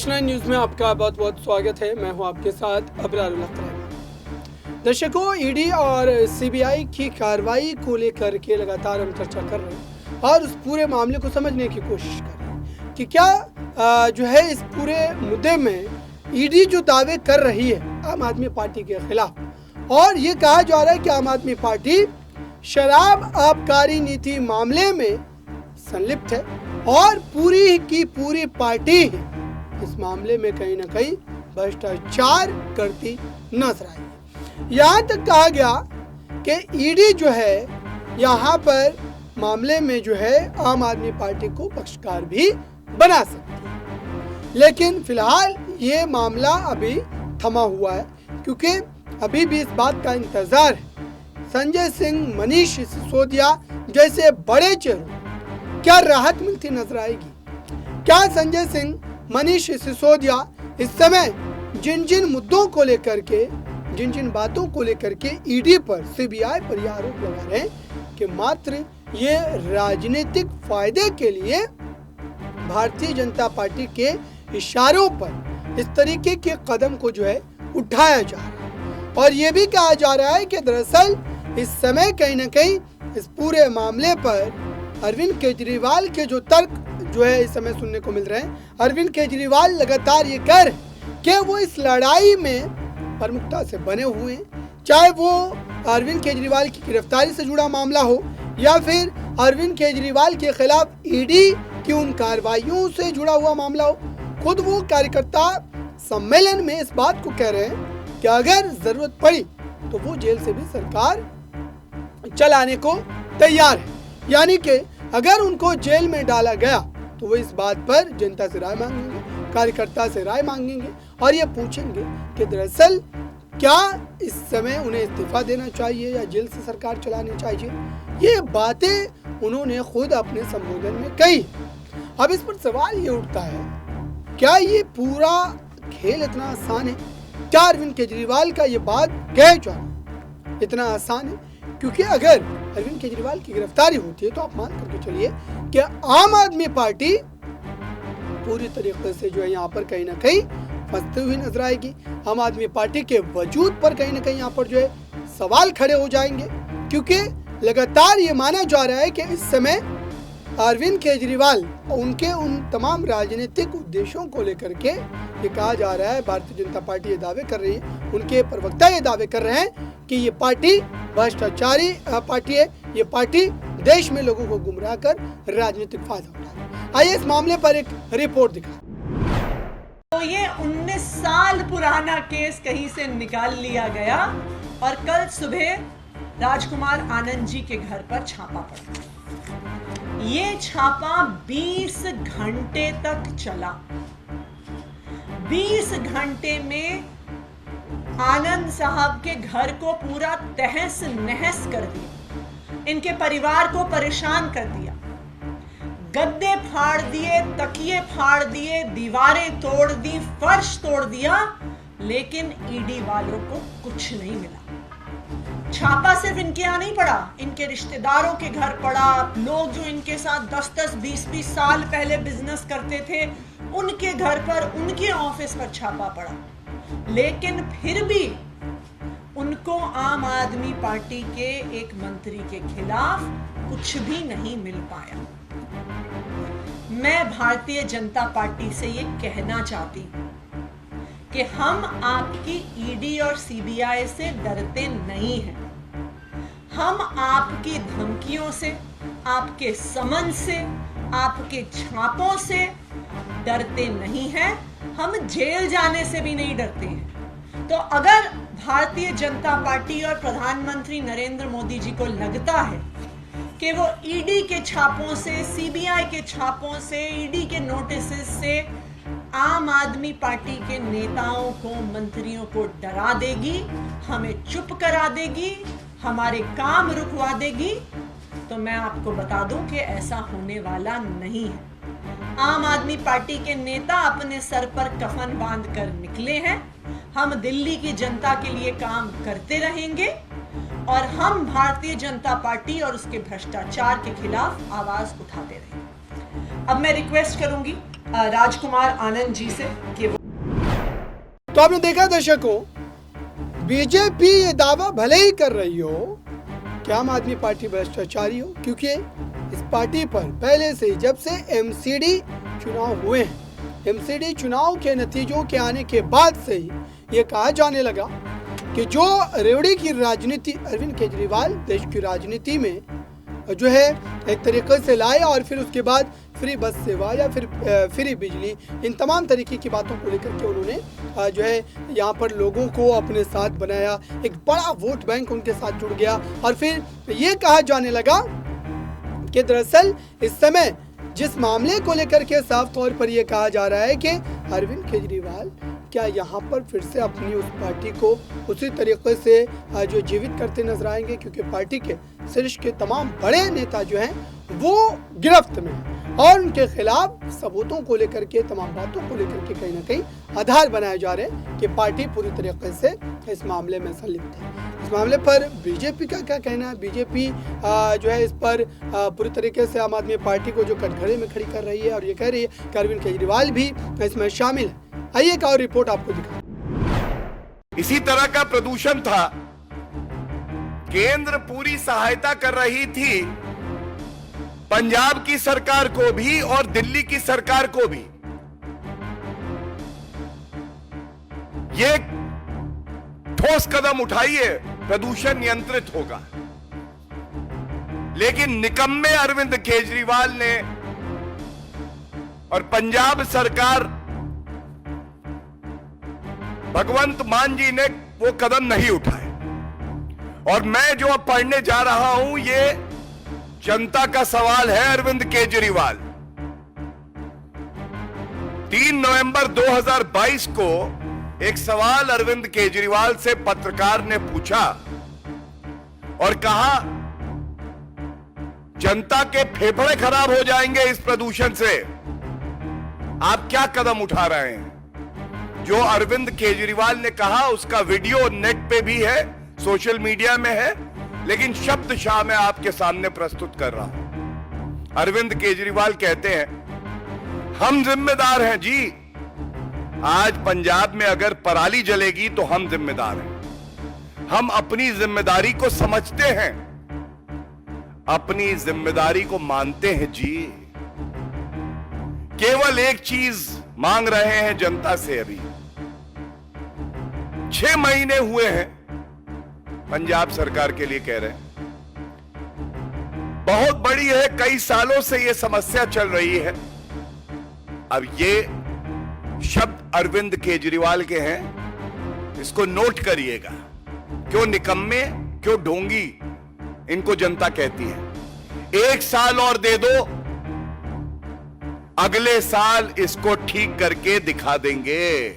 National news में आपका बहुत बहुत स्वागत है। मैं हूं आपके साथ अबरारुल अख्तर। दर्शकों, ईडी और सीबीआई की कार्रवाई को लेकर के लगातार हम चर्चा कर रहे हैं और उस पूरे मामले को समझने की कोशिश कर रहे हैं कि क्या जो है इस पूरे मुद्दे में ईडी जो दावे कर रही है आम आदमी पार्टी के खिलाफ, और ये कहा जा रहा है कि आम आदमी पार्टी शराब आबकारी नीति मामले में संलिप्त है और पूरी की पूरी पार्टी इस मामले में कहीं ना कहीं भ्रष्टाचार करती नजर आई। यहाँ तक कहा गया कि ईडी जो है यहाँ पर मामले में जो है आम आदमी पार्टी को पक्षकार भी बना सकती है, लेकिन फिलहाल ये मामला अभी थमा हुआ है क्योंकि अभी भी इस बात का इंतजार है संजय सिंह, मनीष सिसोदिया जैसे बड़े चेहरों क्या राहत मिलती नजर आएगी। क्या संजय सिंह, मनीष सिसोदिया इस समय जिन जिन मुद्दों को लेकर के, जिन जिन बातों को लेकर के ईडी पर, सीबीआई पर यह आरोप लगा रहे हैं कि मात्र ये राजनीतिक फायदे के लिए भारतीय जनता पार्टी के इशारों पर इस तरीके के कदम को जो है उठाया जा रहा है। और ये भी कहा जा रहा है कि दरअसल इस समय कहीं ना कहीं इस पूरे मामले पर अरविंद केजरीवाल के जो तर्क जो है इस समय सुनने को मिल रहे हैं, अरविंद केजरीवाल लगातार ये कह रहे कि वो इस लड़ाई में प्रमुखता से बने हुए हैं, चाहे वो अरविंद केजरीवाल की गिरफ्तारी से जुड़ा मामला हो या फिर अरविंद केजरीवाल के खिलाफ ईडी की उन कार्रवाइयों से जुड़ा हुआ मामला हो। खुद वो कार्यकर्ता सम्मेलन में इस बात को कह रहे हैं कि अगर जरूरत पड़ी तो वो जेल से भी सरकार चलाने को तैयार है, यानी कि अगर उनको जेल में डाला गया तो वो इस बात पर जनता से राय मांगेंगे, कार्यकर्ता से राय मांगेंगे और ये पूछेंगे कि दरअसल क्या इस समय उन्हें इस्तीफा देना चाहिए या जेल से सरकार चलानी चाहिए। ये बातें उन्होंने खुद अपने संबोधन में कही। अब इस पर सवाल ये उठता है, क्या ये पूरा खेल इतना आसान है? क्या अरविंद केजरीवाल का ये बात कह जाना इतना आसान है? क्योंकि अगर अरविंद केजरीवाल की गिरफ्तारी होती है तो आप मान करके चलिए कि आम आदमी पार्टी पूरी तरीके से जो है यहाँ पर कहीं ना कहीं फंसती हुई नजर आएगी। आम आदमी पार्टी के वजूद पर कहीं ना कहीं यहाँ पर जो है सवाल खड़े हो जाएंगे, क्योंकि लगातार ये माना जा रहा है कि इस समय अरविंद केजरीवाल उनके उन तमाम राजनीतिक उद्देश्यों को लेकर के ये कहा जा रहा है, भारतीय जनता पार्टी ये दावे कर रही है, उनके प्रवक्ता ये दावे कर रहे हैं कि ये पार्टी भ्रष्टाचारी पार्टी है, ये पार्टी देश में लोगों को गुमराह कर राजनीतिक फायदा उठा रही है। आइए इस मामले पर एक रिपोर्ट दिखा। तो ये 19 साल पुराना केस कहीं से निकाल लिया गया और कल सुबह राजकुमार आनंद जी के घर पर छापा पड़ा। ये छापा 20 घंटे तक चला। 20 घंटे में आनंद साहब के घर को पूरा तहस नहस कर दिया, इनके परिवार को परेशान कर दिया, गद्दे फाड़ दिए, तकिए फाड़ दिए, दीवारें तोड़ दी, फर्श तोड़ दिया, लेकिन ईडी वालों को कुछ नहीं मिला। छापा सिर्फ इनके यहाँ नहीं पड़ा, इनके रिश्तेदारों के घर पड़ा, लोग जो इनके साथ 10-10, 20-20 साल पहले बिजनेस करते थे उनके घर पर, उनके ऑफिस पर छापा पड़ा, लेकिन फिर भी उनको आम आदमी पार्टी के एक मंत्री के खिलाफ कुछ भी नहीं मिल पाया। मैं भारतीय जनता पार्टी से ये कहना चाहती हूं कि हम आपकी ईडी और सीबीआई से डरते नहीं हैं। हम आपकी धमकियों से, आपके समन से, आपके छापों से डरते नहीं हैं। हम जेल जाने से भी नहीं डरते हैं। तो अगर भारतीय जनता पार्टी और प्रधानमंत्री नरेंद्र मोदी जी को लगता है कि वो ईडी के छापों से, सीबीआई के छापों से, ईडी के नोटिस से आम आदमी पार्टी के नेताओं को, मंत्रियों को डरा देगी, हमें चुप करा देगी, हमारे काम रुकवा देगी, तो मैं आपको बता दूं कि ऐसा होने वाला नहीं है। आम आदमी पार्टी के नेता अपने सर पर कफन बांध कर निकले हैं। हम दिल्ली की जनता के लिए काम करते रहेंगे और हम भारतीय जनता पार्टी और उसके भ्रष्टाचार के खिलाफ आवाज उठाते रहेंगे। अब मैं रिक्वेस्ट करूंगी राजकुमार आनंद जी से कि वो तो आपने देखा दर्शकों, बीजेपी ये दावा भले ही कर रही हो कि आम आदमी पार्टी भ्रष्टाचारी हो, क्योंकि इस पार्टी पर पहले से जब से एमसीडी चुनाव हुए हैं, एमसीडी चुनाव के नतीजों के आने के बाद से ही ये कहा जाने लगा कि जो रेवड़ी की राजनीति अरविंद केजरीवाल देश की राजनीति में जो है एक तरीके से लाए, और फिर उसके बाद फ्री बस सेवा या फिर फ्री बिजली, इन तमाम तरीके की बातों को लेकर के उन्होंने जो है यहाँ पर लोगों को अपने साथ बनाया, एक बड़ा वोट बैंक उनके साथ जुड़ गया। और फिर ये कहा जाने लगा कि दरअसल इस समय जिस मामले को लेकर के साफ तौर पर यह कहा जा रहा है कि अरविंद केजरीवाल क्या यहाँ पर फिर से अपनी उस पार्टी को उसी तरीके से जो जीवित करते नजर आएंगे, क्योंकि पार्टी के शीर्ष के तमाम बड़े नेता जो हैं वो गिरफ्त में हैं और उनके खिलाफ सबूतों को लेकर के, तमाम बातों को लेकर के कहीं ना कहीं आधार बनाए जा रहे हैं कि पार्टी पूरी तरीके से इस मामले में संलिप्त है। इस मामले पर बीजेपी का क्या कहना है? बीजेपी जो है इस पर पूरी तरीके से आम आदमी पार्टी को जो कटघरे में खड़ी कर रही है और ये कह रही है कि अरविंद केजरीवाल भी इसमें शामिल है। आइए एक और रिपोर्ट आपको दिखा। इसी तरह का प्रदूषण था। केंद्र पूरी सहायता कर रही थी पंजाब की सरकार को भी और दिल्ली की सरकार को भी। ये ठोस कदम उठाइए, प्रदूषण नियंत्रित होगा। लेकिन निकम्मे अरविंद केजरीवाल ने और पंजाब सरकार भगवंत मान जी ने वो कदम नहीं उठाए। और मैं जो अब पढ़ने जा रहा हूं, ये जनता का सवाल है अरविंद केजरीवाल। 3 नवंबर 2022 को एक सवाल अरविंद केजरीवाल से पत्रकार ने पूछा और कहा, जनता के फेफड़े खराब हो जाएंगे इस प्रदूषण से, आप क्या कदम उठा रहे हैं? जो अरविंद केजरीवाल ने कहा उसका वीडियो नेट पे भी है, सोशल मीडिया में है, लेकिन शब्दशाह मैं आपके सामने प्रस्तुत कर रहा हूं। अरविंद केजरीवाल कहते हैं, हम जिम्मेदार हैं जी। आज पंजाब में अगर पराली जलेगी तो हम जिम्मेदार हैं। हम अपनी जिम्मेदारी को समझते हैं, अपनी जिम्मेदारी को मानते हैं जी। केवल एक चीज मांग रहे हैं जनता से। अभी 6 महीने हुए हैं, पंजाब सरकार के लिए कह रहे हैं। बहुत बड़ी है, कई सालों से यह समस्या चल रही है। अब ये शब्द अरविंद केजरीवाल के हैं, इसको नोट करिएगा। क्यों निकम्मे, क्यों ढोंगी इनको जनता कहती है। 1 साल और दे दो, अगले साल इसको ठीक करके दिखा देंगे।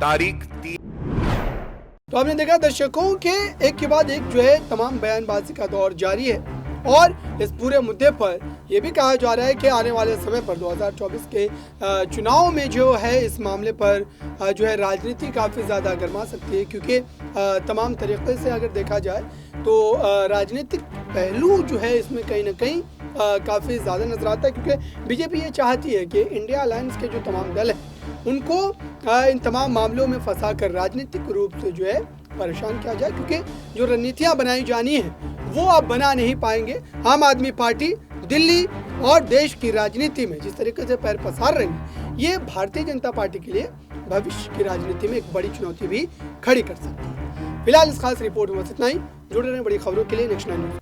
तारीख 3। तो आपने देखा दर्शकों के एक के बाद एक जो है तमाम बयानबाजी का दौर जारी है और इस पूरे मुद्दे पर यह भी कहा जा रहा है कि आने वाले समय पर 2024 के चुनाव में जो है इस मामले पर जो है राजनीति काफ़ी ज़्यादा गर्मा सकती है, क्योंकि तमाम तरीक़े से अगर देखा जाए तो राजनीतिक पहलू जो है इसमें कहीं ना कहीं काफ़ी ज़्यादा नजर आता है, क्योंकि बीजेपी ये चाहती है कि इंडिया अलायंस के जो तमाम दल हैं उनको इन तमाम मामलों में फंसा कर राजनीतिक रूप से जो है परेशान किया जाए, क्योंकि जो रणनीतियाँ बनाई जानी है वो आप बना नहीं पाएंगे। आम आदमी पार्टी दिल्ली और देश की राजनीति में जिस तरीके से पैर पसार रही है, ये भारतीय जनता पार्टी के लिए भविष्य की राजनीति में एक बड़ी चुनौती भी खड़ी कर सकती है। फिलहाल इस खास रिपोर्ट में बस इतना ही। जुड़े रहें बड़ी खबरों के लिए नेक्स्ट 9 न्यूज़।